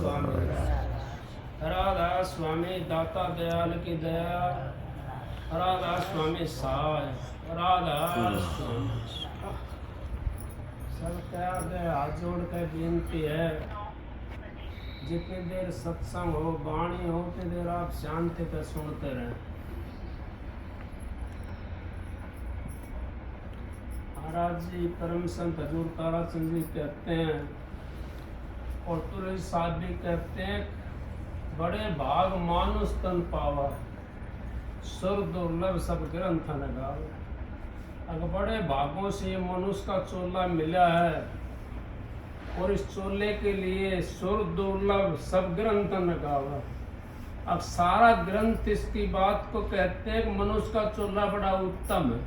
स्वामी। राधा स्वामी दाता दयाल की दया। राधा स्वामी सहाय। राधा स्वामी। सबके आगे हाथ जोड़ के विनती है, जितनी देर सत्संग हो वाणी हो उतनी देर आप शांति पे सुनते रहें। महाराज जी परम संत हजूर ताराचंद जी कहते हैं और तुलसी साहब भी कहते हैं, बड़े भाग मानुष तन पावा, सुर दुर्लभ सब ग्रंथ न गावे। अगर बड़े भागों से ये मनुष्य का चोला मिला है और इस चोले के लिए सुर दुर्लभ सब ग्रंथ न गावा। अब सारा ग्रंथ इसकी बात को कहते हैं कि मनुष्य का चोला बड़ा उत्तम है,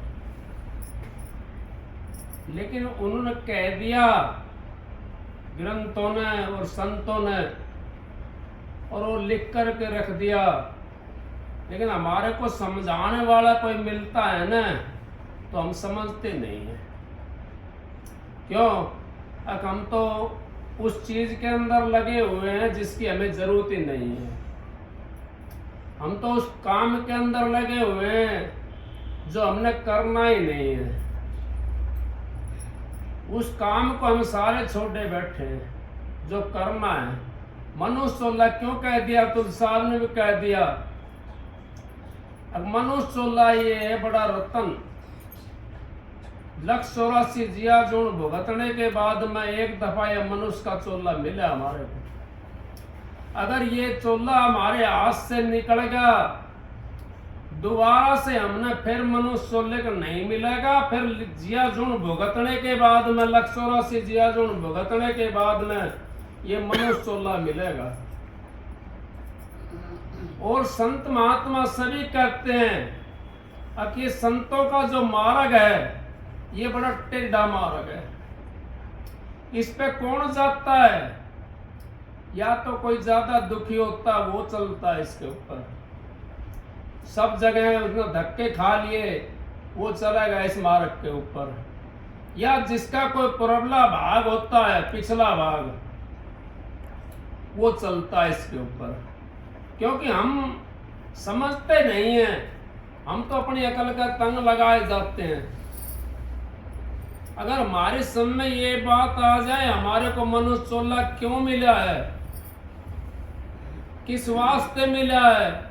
लेकिन उन्होंने कह दिया ग्रंथों ने और संतों ने, और वो लिख करके रख दिया, लेकिन हमारे को समझाने वाला कोई मिलता है ना तो हम समझते नहीं हैं। क्यों? अब हम तो उस चीज के अंदर लगे हुए हैं जिसकी हमें जरूरत ही नहीं है। हम तो उस काम के अंदर लगे हुए हैं जो हमने करना ही नहीं है। उस काम को हम सारे छोड़े बैठे हैं जो करना है। मनुष्य चोला क्यों कह दिया? तुलसी साहब ने भी कह दिया। अब मनुष्य चोला ये है बड़ा रतन, 184 जिया जोड़ भुगतने के बाद में एक दफा यह मनुष्य का चोला मिला हमारे को। अगर ये चोला हमारे हाथ से निकल गया, दोबारा से हमने फिर मनुष्य चोले को नहीं मिलेगा। फिर जिया जोड़ भुगतने के बाद में 184 जिया जोड़ भुगतने के बाद में ये मनुष्य चोला मिलेगा। और संत महात्मा सभी कहते हैं कि संतों का जो मार्ग है ये बड़ा टेढ़ा मार्ग है। इस पे कौन जाता है? या तो कोई ज्यादा दुखी होता वो चलता है इसके ऊपर। सब जगह उसने धक्के खा लिए वो चलेगा इस मार्ग के ऊपर। या जिसका कोई प्रबला भाग होता है, पिछला भाग, वो चलता है इसके ऊपर। क्योंकि हम समझते नहीं हैं, हम तो अपनी अकल का तंग लगाए जाते हैं। अगर हमारे सामने ये बात आ जाए हमारे को मनुष्य चोला क्यों मिला है, किस वास्ते मिला है,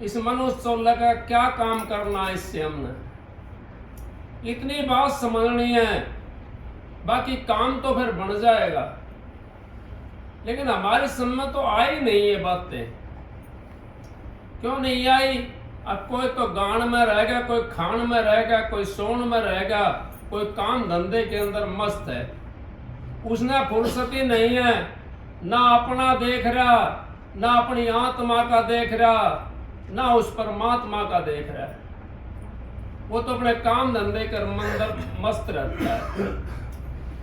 इस मनुष्य चोला का क्या काम करना है, इससे हमने इतनी बात समझनी है, बाकी काम तो फिर बन जाएगा। लेकिन हमारे सामने तो आई नहीं ये बातें। क्यों नहीं आई? अब कोई तो गान में रहेगा, कोई खान में रहेगा, कोई सोन में रहेगा, कोई काम धंधे के अंदर मस्त है। उसने फुर्सत ही नहीं है, ना अपना देख रहा, ना अपनी आत्मा का देख रहा, ना उस परमात्मा का देख रहा है। वो तो अपने काम धंधे कर अंदर मस्त रहता है।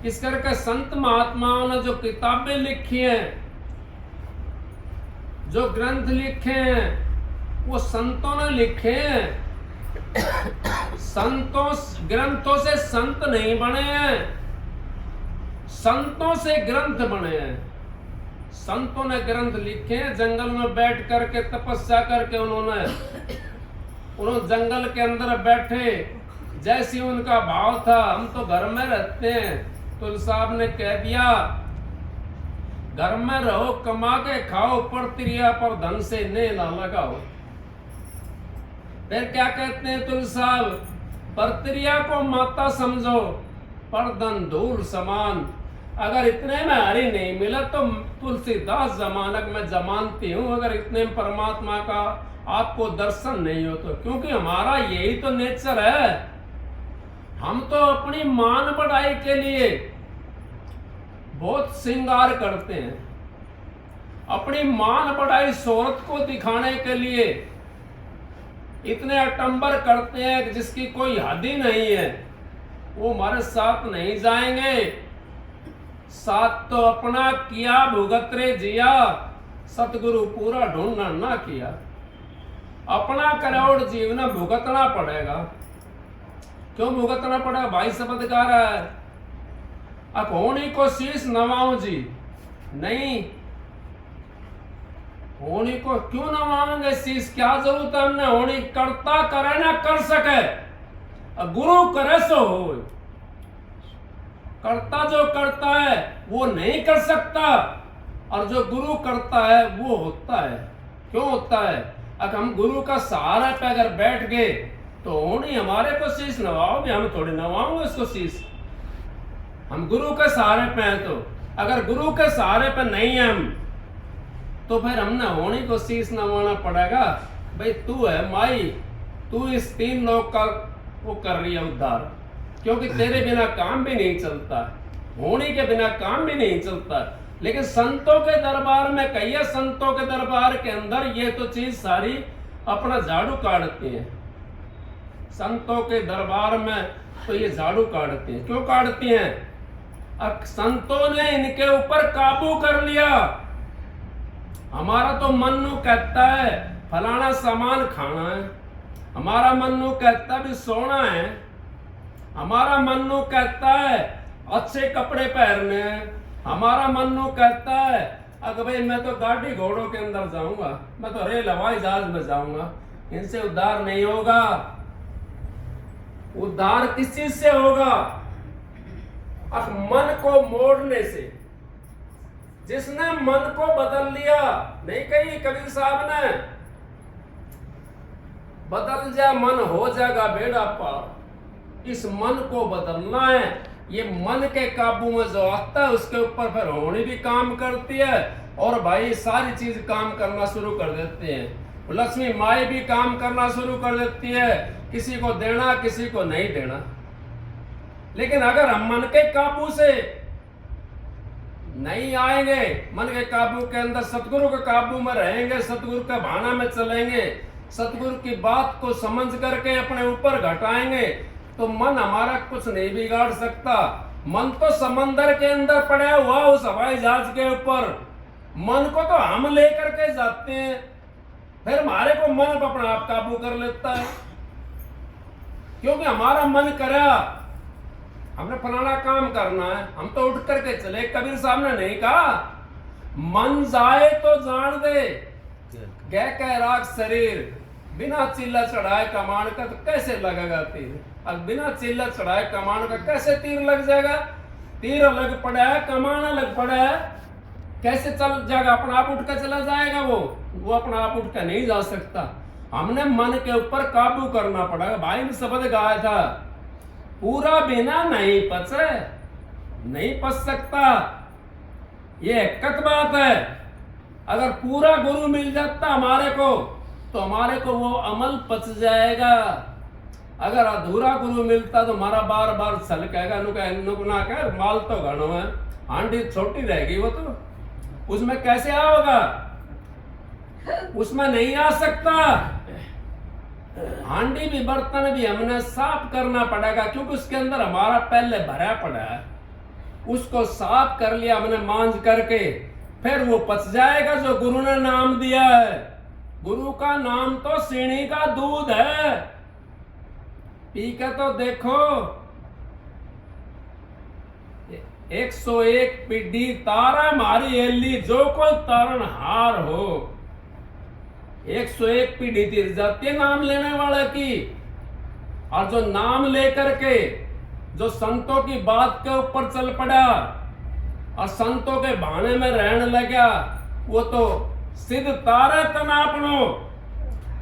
इस करके संत महात्माओं ने जो किताबें लिखी हैं, जो ग्रंथ लिखे हैं, वो संतों ने लिखे हैं। संतों ग्रंथों से संत नहीं बने हैं, संतों से ग्रंथ बने हैं। संतों ने ग्रंथ लिखे हैं, जंगल में बैठ करके तपस्या करके उन्होंने जंगल के अंदर बैठे, जैसी उनका भाव था। हम तो घर में रहते हैं, तुलसी साहब ने कह दिया घर में रहो, कमा के खाओ, पर त्रिया पर धन से ने ना लगाओ। फिर क्या कहते हैं तुलसी साहब? परत्रिया को माता समझो, पर धन धूल समान। अगर इतने में हरि नहीं मिला तो तुलसीदास जमानक में जमानती हूँ, अगर इतने में परमात्मा का आपको दर्शन नहीं हो तो। क्योंकि हमारा यही तो नेचर है। हम तो अपनी मान बढ़ाई के लिए बहुत श्रृंगार करते हैं, अपनी मान बढ़ाई शोहरत को दिखाने के लिए इतने अटंबर करते हैं कि जिसकी कोई हद ही नहीं है। वो हमारे साथ नहीं जाएंगे। साथ तो अपना किया भुगत रे जिया, सतगुरु पूरा ढूंढना ना किया। अपना करोड़ जीवन भुगतना पड़ेगा। क्यों भुगतना पड़ेगा? भाई शब्द गा रहा है, अखोनी को शीश नवाऊं जी नहीं, होनी को क्यों ना मांगे शीश, क्या जरूरत है हमने होनी, करता करे ना कर सके, गुरु करे सो हो। करता जो करता है वो नहीं कर सकता, और जो गुरु करता है वो होता है। क्यों होता है? अगर हम गुरु का सहारा पे अगर बैठ गए तो होनी हमारे को शीश नवाओगे, हम थोड़ी नवाओगे उसको शीश। हम गुरु के सहारे पे हैं, तो अगर गुरु के सहारे पे नहीं है हम, तो फिर हमने होनी को शीश नवाना पड़ेगा। भाई तू है माई, तू इस 3 लोग का वो कर रही है उद्धार, क्योंकि तेरे बिना काम भी नहीं चलता, होनी के बिना काम भी नहीं चलता। लेकिन संतों के दरबार में कहिए, संतों के दरबार के अंदर ये तो चीज सारी अपना झाड़ू काटती है। संतों के दरबार में तो ये झाड़ू काटती है। क्यों काटती हैं? अब संतों ने इनके ऊपर काबू कर लिया। हमारा तो मन्नू कहता है फलाना सामान खाना है, हमारा मन्नू कहता है भी सोना है, हमारा मन्नू कहता है अच्छे कपड़े पहनने हैं, हमारा मन्नू कहता है अगर भाई मैं तो गाड़ी घोड़ों के अंदर जाऊंगा, मैं तो रेल हवाई जहाज में जाऊंगा। इनसे उद्धार नहीं होगा। उद्धार किस चीज से होगा? अब मन को मोड़ने से। जिसने मन को बदल लिया, नहीं कही कबीर साहब ने, बदल जा मन हो जाएगा बेड़ा पार। इस मन को बदलना है। ये मन के काबू में जो आता है उसके ऊपर फिर होनी भी काम करती है, और भाई सारी चीज काम करना शुरू कर देते हैं। लक्ष्मी माई भी काम करना शुरू कर देती है, किसी को देना किसी को नहीं देना। लेकिन अगर हम मन के काबू से नहीं आएंगे, मन के काबू के अंदर सतगुरु के काबू में रहेंगे, सतगुरु के भाना में चलेंगे, सतगुरु की बात को समझ करके अपने ऊपर घटाएंगे, तो मन हमारा कुछ नहीं बिगाड़ सकता। मन तो समंदर के अंदर पड़ा हुआ उस हवाई जहाज के ऊपर, मन को तो हम लेकर के जाते हैं, फिर हमारे को मन अपना आप काबू कर लेता है। क्योंकि हमारा मन करा हमने फलाना काम करना है, हम तो उठ करके चले। कबीर साहब ने नहीं कहा मन जाए तो जान दे, गह कह राख शरीर, बिना चिल्ला चढ़ाए कमान का तो कैसे लगेगा तीर। अब बिना चिल्ला चढ़ाए कमान का कैसे तीर लग जाएगा? तीर अलग पड़ा है, कमान अलग पड़ा है, कैसे चल जाएगा? अपना आप उठ कर चला जाएगा वो अपना आप उठ कर नहीं जा सकता। हमने मन के ऊपर काबू करना पड़ेगा। भाई ने शब्द गाया था, पूरा बिना नहीं पचे, नहीं पच सकता। ये हकीकत बात है। अगर पूरा गुरु मिल जाता हमारे को, तो हमारे को वो अमल पच जाएगा। अगर अधूरा गुरु मिलता तो हमारा बार बार छल कहेगा, नुकना कह माल तो घनो है, हांडी छोटी रहेगी, वो तो उसमें कैसे आओगा? उसमें नहीं आ सकता। हांडी भी बर्तन भी हमने साफ करना पड़ेगा, क्योंकि उसके अंदर हमारा पहले भरा पड़ा है। उसको साफ कर लिया हमने मांझ करके, फिर वो पच जाएगा जो गुरु ने नाम दिया है। गुरु का नाम तो सीणी का दूध है, पी के तो देखो। 101 पीढ़ी तारा मारी एली, जो कोई तारण हार हो। 101 पीढ़ी तीर जाती है नाम लेने वाले की। और जो नाम लेकर के जो संतों की बात के ऊपर चल पड़ा और संतों के भाने में रहने लगा, वो तो सिद्ध तारे तनापनो,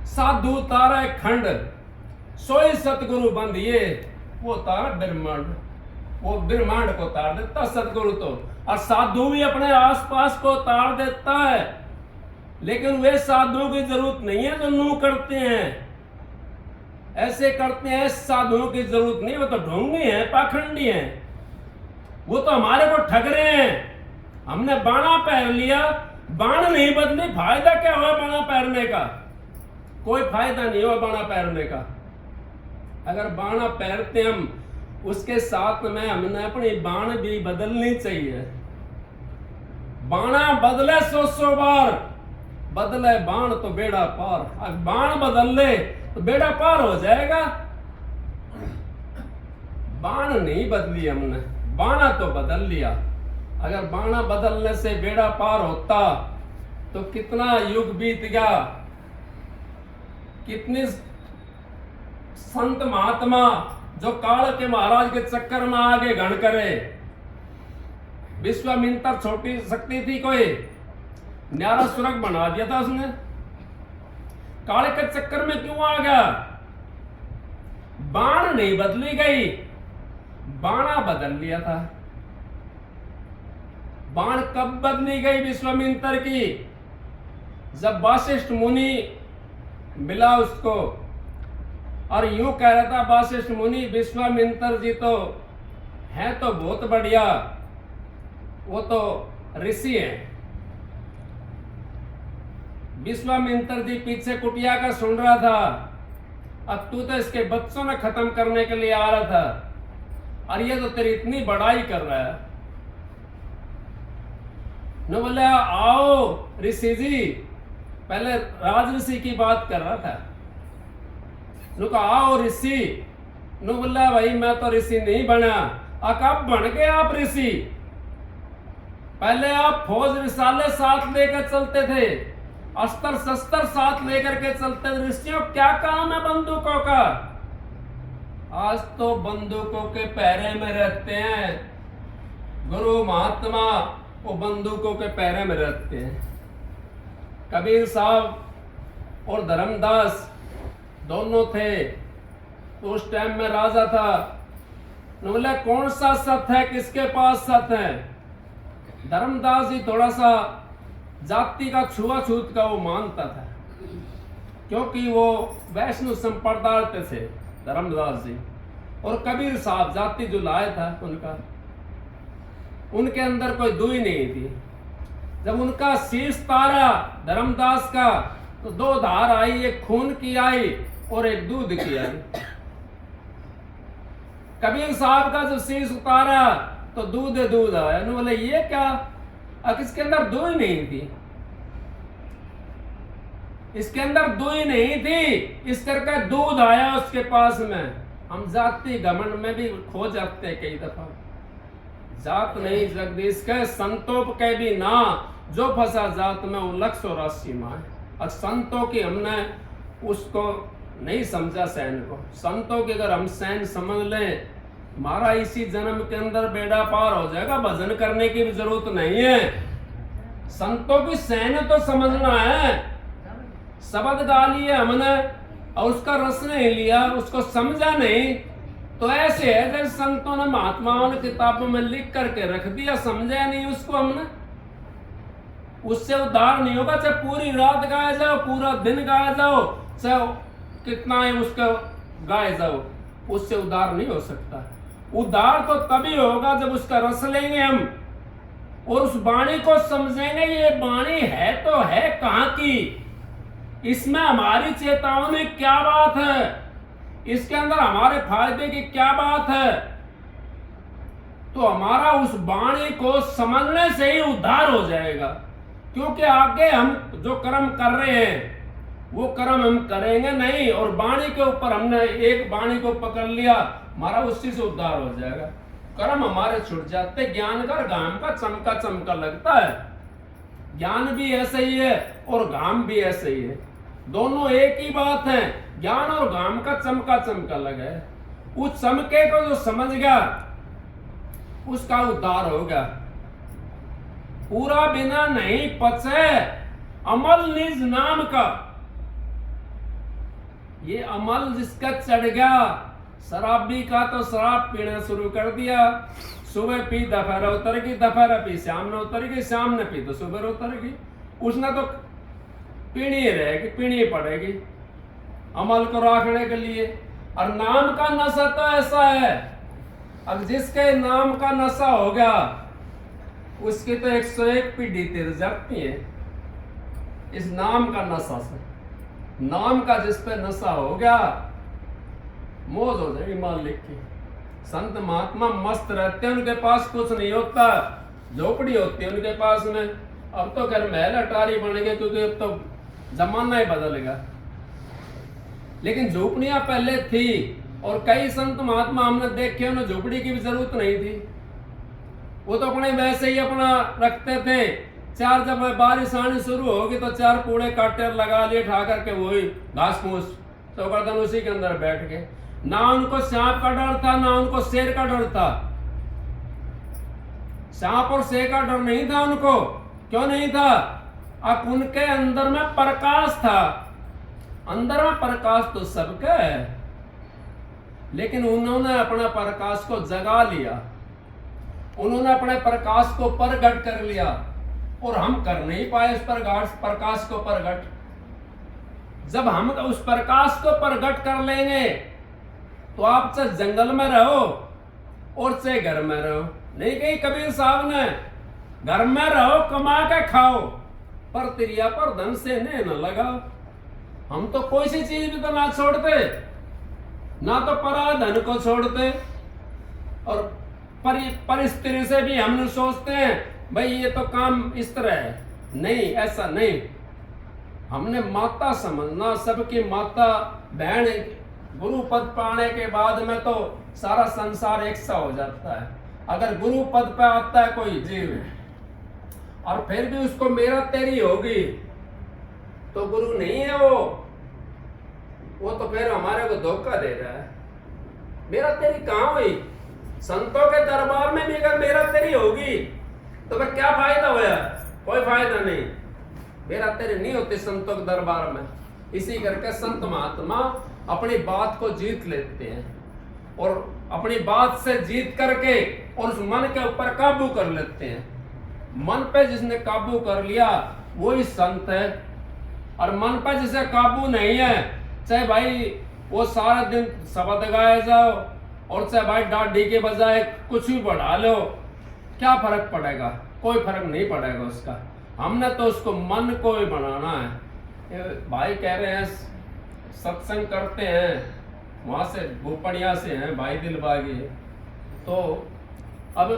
साधु तारे खंड, सोई सतगुरु बंधिए। वो तारा ब्रह्मांड, वो ब्रह्मांड को तार देता सतगुरु तो। और साधु भी अपने आसपास को तार देता है, लेकिन वे साधुओं की जरूरत नहीं है जो नू करते हैं, ऐसे करते हैं। साधुओं की जरूरत नहीं, वो तो ढोंगी हैं, पाखंडी हैं, वो तो हमारे को ठग रहे हैं। हमने बाणा पहन लिया, बाण नहीं बदली, फायदा क्या हुआ बाणा पहनने का? कोई फायदा नहीं हुआ बाणा पहनने का। अगर बाणा पहनते हम, उसके साथ में हमने अपनी बाण भी बदलनी चाहिए। बाणा बदले 100 बार, बदले बाण तो बेड़ा पार। अगर बाण बदल ले तो बेड़ा पार हो जाएगा। बाण नहीं बदली हमने, बाणा तो बदल लिया। अगर बाणा बदलने से बेड़ा पार होता तो कितना युग बीत गया, कितने संत महात्मा जो काल के महाराज के चक्कर में आगे गण करे। विश्वामित्र छोटी शक्ति थी कोई, न्यारा सुरग बना दिया था उसने। काल के चक्कर में क्यों आ गया? बाण नहीं बदली गई, बाणा बदल लिया था। बाण कब बदली गई विश्वामित्र की? जब वासिष्ठ मुनि मिला उसको और यूं कह रहा था वासिष्ठ मुनि, विश्वामित्र जी तो है तो बहुत बढ़िया, वो तो ऋषि हैं। विश्वामित्र जी पीछे कुटिया का सुन रहा था, अब तू तो इसके बच्चों ने खत्म करने के लिए आ रहा था और ये तो तेरी इतनी बड़ाई कर रहा है। न बोले आओ ऋषि जी, पहले राज ऋषि की बात कर रहा था। नु कहा आओ ऋषि। नु बोला भाई मैं तो ऋषि नहीं बना। कब बन गए आप ऋषि? पहले आप फौज रिसाले साथ लेकर चलते थे, अस्त्र शस्त्र साथ लेकर के चलते थे। ऋषियों क्या काम है बंदूकों का? आज तो बंदूकों के पहरे में रहते हैं। गुरु महात्मा वो बंदूकों के पहरे में रहते हैं। कबीर साहब और धर्मदास दोनों थे, तो उस टाइम में राजा था। बोले कौन सा सत है, किसके पास सत है? धर्मदास जी थोड़ा सा जाति का छुआछूत का वो मानता था, क्योंकि वो वैष्णव संप्रदाय थे धर्मदास जी। और कबीर साहब जाति जो लाया था उनका, उनके अंदर कोई दुई नहीं थी। जब उनका शीश तारा धर्मदास का, तो दो धार आई, एक खून की आई और एक दूध की आई। कबीर साहब का जब शीश उतारा तो दूध आया। बोले ये क्या? अब इसके अंदर दुई नहीं थी, इसके अंदर दुई नहीं थी, इस करके दूध आया उसके पास में। हम जाति घमंड में भी खो जाते हैं कई दफा। जात नहीं जगदीश के संतों के भी ना, जो फंसा जात में वो 184 माँ। और संतों की हमने उसको नहीं समझा, सैन को। संतों की अगर हम सैन समझ लें, हमारा इसी जन्म के अंदर बेड़ा पार हो जाएगा, भजन करने की भी जरूरत नहीं है। संतों की सैन तो समझना है। शब्द गा लिए हमने और उसका रस नहीं लिया, उसको समझा नहीं, तो ऐसे है जैसे संतों ने महात्माओं ने किताबों में लिख करके रख दिया, समझा नहीं उसको हमने। उससे उद्धार नहीं होगा, चाहे पूरी रात गाया जाओ, पूरा दिन गाया जाओ, चाहे कितना है उसका गाए जाओ, उससे उद्धार नहीं हो सकता। उद्धार तो तभी होगा जब उसका रस लेंगे हम और उस वाणी को समझेंगे। ये वाणी है तो है कहाँ की, इसमें हमारी चेतावनी में क्या बात है, इसके अंदर हमारे फायदे की क्या बात है। तो हमारा उस वाणी को समझने से ही उद्धार हो जाएगा। क्योंकि आगे हम जो कर्म कर रहे हैं वो कर्म हम करेंगे नहीं, और वाणी के ऊपर हमने एक वाणी को पकड़ लिया, हमारा उसी से उद्धार हो जाएगा। कर्म हमारे छूट जाते। ज्ञान का घाम का चमका चमका लगता है। ज्ञान भी ऐसे ही है और घाम भी ऐसे ही है, दोनों एक ही बात है। ज्ञान और घाम का चमका चमका लगा है। उस चमके को जो समझ गया उसका उद्धार होगा। पूरा बिना नहीं पचे अमल निज नाम का। ये अमल जिसका चढ़ गया, शराबी का तो शराब पीना शुरू कर दिया। सुबह पी दोपहर उतर गई, दोपहर पी शाम ने उतर गई, शाम ने पी तो सुबह उतर गई। उसने तो पीनी रहेगी, पीनी पड़ेगी अमल को रखने के लिए। और नाम का नशा तो ऐसा है, अब जिसके नाम का नशा हो गया उसकी तो 101 पीढ़ी तिर जाती है इस नाम का नशा से। नाम का जिस पे नशा हो गया मौज हो जाएगी मालिक की। संत महात्मा मस्त रहते हैं, उनके पास कुछ नहीं होता, झोपड़ी होती है उनके पास में। अब तो खैर महल अटारी बन गए, क्योंकि अब तो जमाना ही बदल गया, लेकिन झोपड़ियां पहले थी। और कई संत महात्मा हमने देखे, उन्हें झोपड़ी की भी जरूरत नहीं थी। वो तो अपने वैसे ही अपना रखते थे, चार जब बारिश आनी शुरू होगी तो चार कूड़े काटे लगा लिए ठा करके वही घास फूस तो गर्दन उसी के अंदर बैठ गए। ना उनको सांप का डर था ना उनको शेर का डर था। सांप और शेर का डर नहीं था उनको। क्यों नहीं था? अब उनके अंदर में प्रकाश था। अंदर में प्रकाश तो सबका है, लेकिन उन्होंने अपना प्रकाश को जगा लिया, उन्होंने अपने प्रकाश को प्रगट कर लिया और हम कर नहीं पाए उस प्रकाश को प्रगट। जब हम उस प्रकाश को प्रगट कर लेंगे तो आप चाहे जंगल में रहो और चाहे घर में रहो, नहीं कही कबीर साहब ने, घर में रहो कमा के खाओ पर तिरिया पर धन से ने न लगाओ। हम तो कोई सी चीज भी तो ना छोड़ते, ना तो परा धन को छोड़ते और पर स्त्री से भी हम सोचते हैं भाई ये तो काम इस तरह है। नहीं, ऐसा नहीं। हमने माता समझना, सबकी माता बहन। गुरु पद पाने के बाद में तो सारा संसार एक सा हो जाता है। अगर गुरु पद पे आता है कोई जीव और फिर भी उसको मेरा तेरी होगी तो गुरु नहीं है वो तो फिर हमारे को धोखा दे रहा है। मेरा तेरी कहां हुई? संतों के दरबार में भी अगर मेरा तेरी होगी तो फिर क्या फायदा हुआ? कोई फायदा नहीं। मेरा तेरी नहीं होती संतों के दरबार में। इसी करके संत महात्मा अपनी बात को जीत लेते हैं और अपनी बात से जीत करके और उस मन के ऊपर काबू कर लेते हैं। मन पे जिसने काबू कर लिया वही संत है। और मन पे जिसे काबू नहीं है, चाहे भाई वो सारा दिन शब्द गाए जाओ और चाहे भाई डांडी के बजाय कुछ भी बढ़ा लो, क्या फर्क पड़ेगा? कोई फर्क नहीं पड़ेगा उसका। हमने तो उसको मन को ही बनाना है। भाई कह रहे हैं सत्संग करते हैं, वहां से भूपड़िया से हैं भाई दिलबागी। तो अब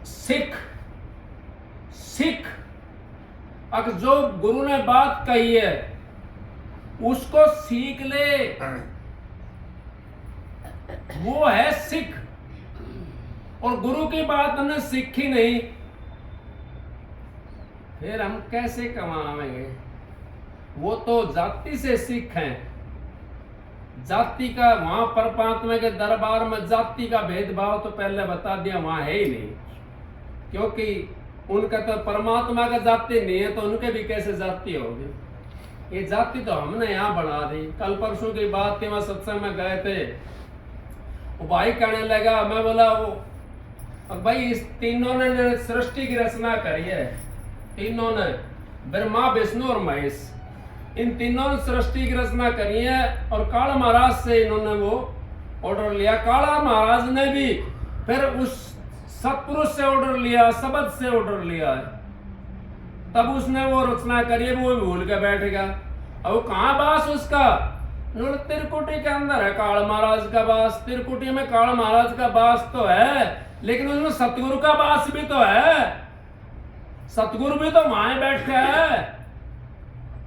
सिख अगर जो गुरु ने बात कही है उसको सीख ले, वो है सिख। और गुरु की बात हमने सीखी नहीं, फिर हम कैसे कमाएंगे? वो तो जाति से सिख हैं। जाति का वहां परमात्मा के दरबार में जाति का भेदभाव तो पहले बता दिया वहां है ही नहीं, क्योंकि उनका तो परमात्मा का जाति नहीं है तो उनके भी कैसे जाति होगी? ये जाति तो हमने यहाँ बना दी। कल परसों की बात थी, वहां सत्संग में गए थे, वो भाई कहने लगा, मैं बोला वो भाई इस तीनों ने सृष्टि की रचना करी है, तीनों ने, ब्रह्मा विष्णु और महेश, इन तीनों ने सृष्टि की रचना करी है और काला महाराज से इन्होंने वो ऑर्डर लिया। काला महाराज ने भी फिर उस सत्पुरुष से ऑर्डर लिया, शब्द से ऑर्डर लिया है, तब उसने वो रचना करी है। वो भूल के बैठ गया। अब वो कहाँ बास उसका? त्रिकुटी के अंदर है काला महाराज का बास। त्रिकुटी में काला महाराज का बास तो है, लेकिन उसमें सतगुरु का बास भी तो है। सतगुरु भी तो वहां बैठे है।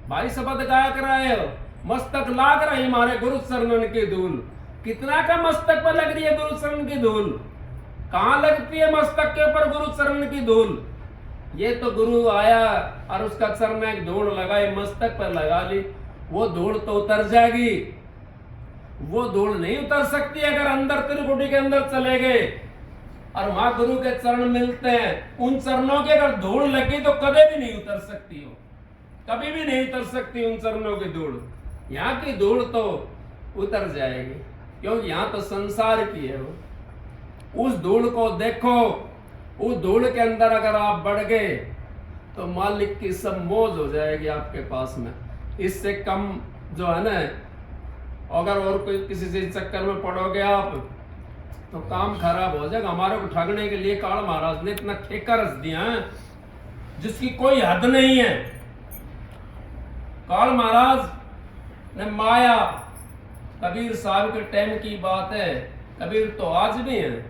भाई शब्द गाया कर रहे हो, मस्तक लाग रही हमारे गुरु चरणन की धूल। कितना का मस्तक पर लग रही है गुरु चरण की धूल? कहां लगती है मस्तक के ऊपर गुरु चरण की धूल? ये तो गुरु आया और उसका चरण एक धूल लगाई, मस्तक पर लगा ली, वो धूल तो उतर जाएगी। वो धूल नहीं उतर सकती अगर अंदर त्रिकुटी के अंदर चले गए और वहां गुरु के चरण मिलते हैं। उन चरणों की अगर धूल लगी तो कभी भी नहीं उतर सकती हो, कभी भी नहीं उतर सकती उन चरणों की धूल। यहाँ की धूल तो उतर जाएगी, क्योंकि यहाँ तो संसार की है। उस धूल को देखो, उस धूल के अंदर अगर आप बढ़ गए तो मालिक की सब मौज हो जाएगी आपके पास में। इससे कम जो है ना, अगर और कोई किसी चीज चक्कर में पड़ोगे आप तो काम खराब हो जाएगा। हमारे को ठगने के लिए काल महाराज ने इतना ठेका रच दिया है जिसकी कोई हद नहीं है। काल महाराज ने माया, कबीर साहब के टाइम की बात है, कबीर तो आज भी है,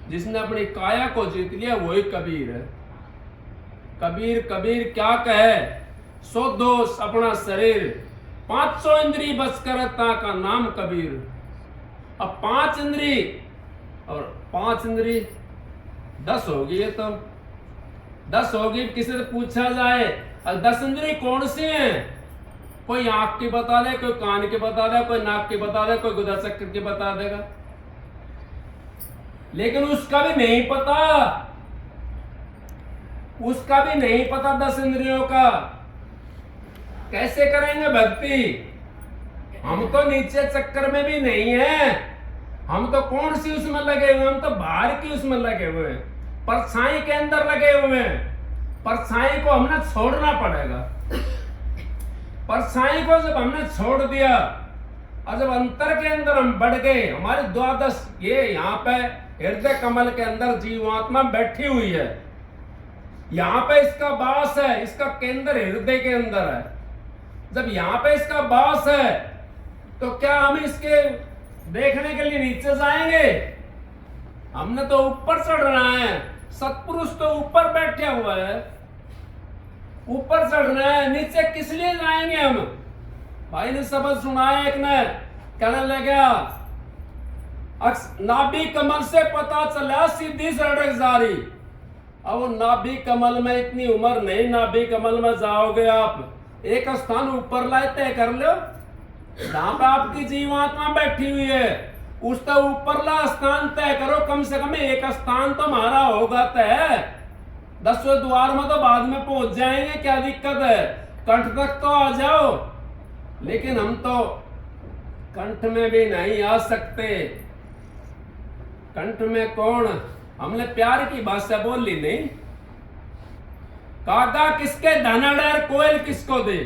जिसने अपनी काया को जीत लिया वही कबीर है। कबीर क्या कहे, सो दोष अपना शरीर, 500 इंद्री बस करता का नाम कबीर। अब 5 इंद्री और 5 इंद्री 10 होगी, ये तो 10 होगी, किसी से पूछा जाए 10 इंद्रिय कौन सी हैं, कोई आंख की बता दे, कोई कान की बता दे, कोई नाक की बता दे, कोई गुदा चक्र की बता देगा, लेकिन उसका भी नहीं पता, उसका भी नहीं पता 10 इंद्रियों का। कैसे करेंगे भक्ति? हम तो नीचे चक्कर में भी नहीं है, हम तो कौन सी उसमें लगे हुए, हम तो बाहर की उसमें लगे हुए हैं, परछाई के अंदर लगे हुए हैं। परछाई को हमने छोड़ना पड़ेगा। परछाई को जब हमने छोड़ दिया और जब अंतर के अंदर हम बढ़ गए, हमारे द्वादश, ये यहाँ पे हृदय कमल के अंदर जीवात्मा बैठी हुई है, यहाँ पे इसका वास है, इसका केंद्र हृदय के अंदर है। जब यहाँ पे इसका वास है तो क्या हम इसके देखने के लिए नीचे जाएंगे? हमने तो ऊपर चढ़ना है। सत्पुरुष तो ऊपर बैठा हुआ है, ऊपर चढ़ना है, नीचे किस लिए जाएंगे हम? भाई ने शब्द सुनाया, एक ने कहने लगा नाभि कमल से पता चला सीधी सड़क जारी। अब नाभि कमल में इतनी उम्र नहीं, नाभि कमल में जाओगे आप, एक स्थान ऊपर लाए तय कर लो, जहां पर आपकी जीवात्मा बैठी हुई है उस तो ऊपरला स्थान तय करो, कम से कम एक स्थान तो हमारा होगा तय। 10वें द्वार में तो बाद में पहुंच जाएंगे, क्या दिक्कत है, कंठ तक तो आ जाओ। लेकिन हम तो कंठ में भी नहीं आ सकते। कंठ में कौन, हमने प्यार की भाषा बोली नहीं। कागा किसके धन डर, कोयल किसको दे,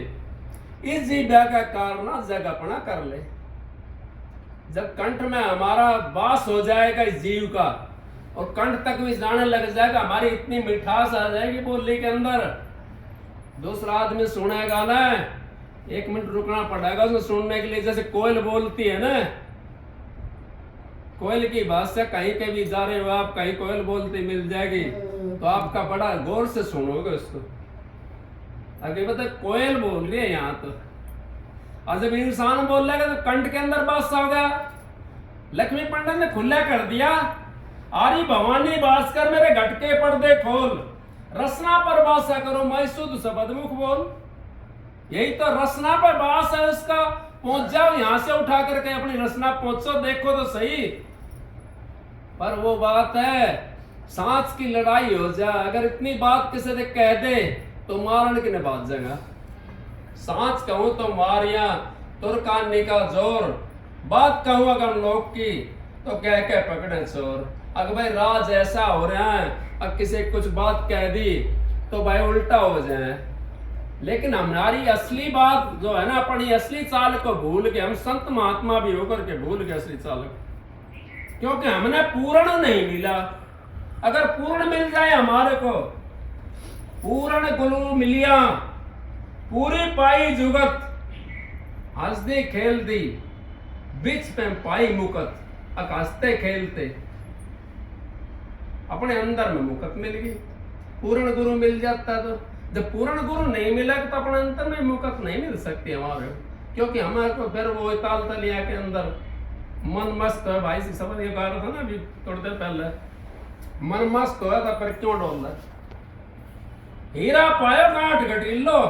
इस जीभा का कारण जगपना कर ले। जब कंठ में हमारा वास हो जाएगा इस जीव का, और कंठ तक भी जाने लग जाएगा, हमारी इतनी मिठास आ जाएगी बोली के अंदर, दूसरा आदमी सुनेगा ना, 1 मिनट रुकना पड़ेगा उसको सुनने के लिए। जैसे कोयल बोलती है ना, कोयल की भाषा कहीं के भी जा रहे हो आप, कहीं कोयल बोलती मिल जाएगी तो आपका बड़ा गौर से सुनोगे उसको। आगे बता, कोयल बोल रही है यहाँ तो, और जब इंसान बोल रहा है तो कंठ के अंदर बास हो गया। लक्ष्मी पंडित ने खुला कर दिया, आरी भवानी बास कर मेरे घटके पर्दे खोल, रसना पर बासा करो मैं शुद्ध शब्द मुख बोल। यही तो रसना पर बास है उसका, पहुंच जाओ यहां से उठा करके अपनी रसना पहुंचो, देखो तो सही। पर वो बात है, सांस की लड़ाई हो जाए, अगर इतनी बात किसी ने कह दे तो मारन की न बात जगह। सांस कहूं तो मारिया तुरकानी का जोर, बात कहूं अगर लोग की तो कह के पकड़े चोर। अगर भाई राज ऐसा हो रहा है, अब किसी कुछ बात कह दी तो भाई उल्टा हो जाए। लेकिन हमारी असली बात जो है ना, अपनी असली चाल को भूल के, हम संत महात्मा भी होकर के भूल गए असली चाल, क्योंकि हमने पूर्ण नहीं मिला। अगर पूर्ण मिल जाए हमारे को, पूर्ण गुरु मिलिया, पूरी पाई जुगत, हंसदी खेलती बिच पे पाई मुकत, हंसते खेलते अपने अंदर में मुकत मिल गई। पूर्ण गुरु मिल जाता तो, जब पूर्ण गुरु नहीं मिला तो अपने अंतर में मुकत नहीं मिल सकती हमारे, क्योंकि हमारे को फिर वो ताल तलिया के अंदर मन मस्त है। भाई से समझ ये कहा था ना अभी थोड़ी देर पहले, मन मस्त हो था पर क्यों डोल रहा, हीरा पायो गांठ घटीलो,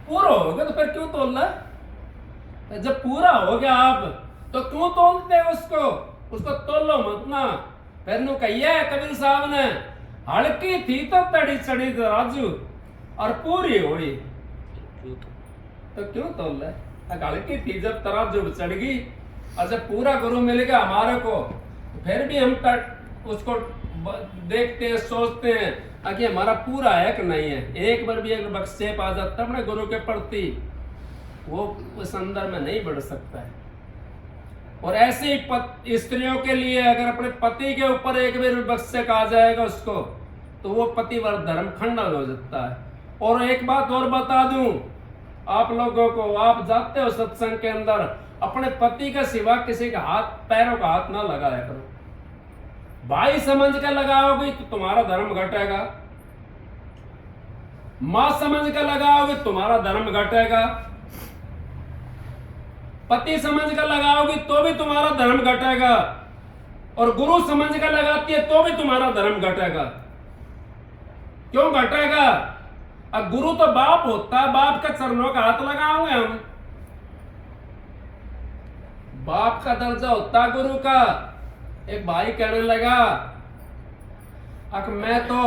पूरा हो गया तो फिर क्यों तोल रहा? जब पूरा हो गया आप तो क्यों तोलते उसको? उसको तोलो मत ना। फिर नु कहिए कबीर साहब ने, हल्की थी तो तड़ी चढ़ी राजू और पूरी हुई तो क्यों तोल रहे? हल्की थी जब तराजू चढ़ गई और जब पूरा गुरु मिल गया हमारे को, फिर भी हम उसको देखते हैं, सोचते हैं कि हमारा पूरा है कि नहीं है। एक बार भी एक बख्शेप आ जाता अपने गुरु के प्रति, वो उस अंदर में नहीं बढ़ सकता है। और ऐसे ही स्त्रियों के लिए अगर अपने पति के ऊपर एक बार बख्शेप आ जाएगा उसको, तो वो पतिवर धर्म खंडन हो जाता है। और एक बात और बता दूं आप लोगों को, आप जाते हो सत्संग के अंदर, अपने पति का सिवा किसी का हाथ, पैरों का हाथ ना लगाया करो। भाई समझ के लगाओगे तो तुम्हारा धर्म घटेगा, मां समझ के लगाओगे तुम्हारा धर्म घटेगा, पति समझ कर लगाओगे तो भी तुम्हारा धर्म घटेगा, और गुरु समझ कर लगाती है तो भी तुम्हारा धर्म घटेगा। क्यों घटेगा? अब गुरु तो बाप होता है, बाप के चरणों का हाथ लगाओगे हम। बाप का दर्जा होता गुरु का। एक भाई कहने लगा, मैं तो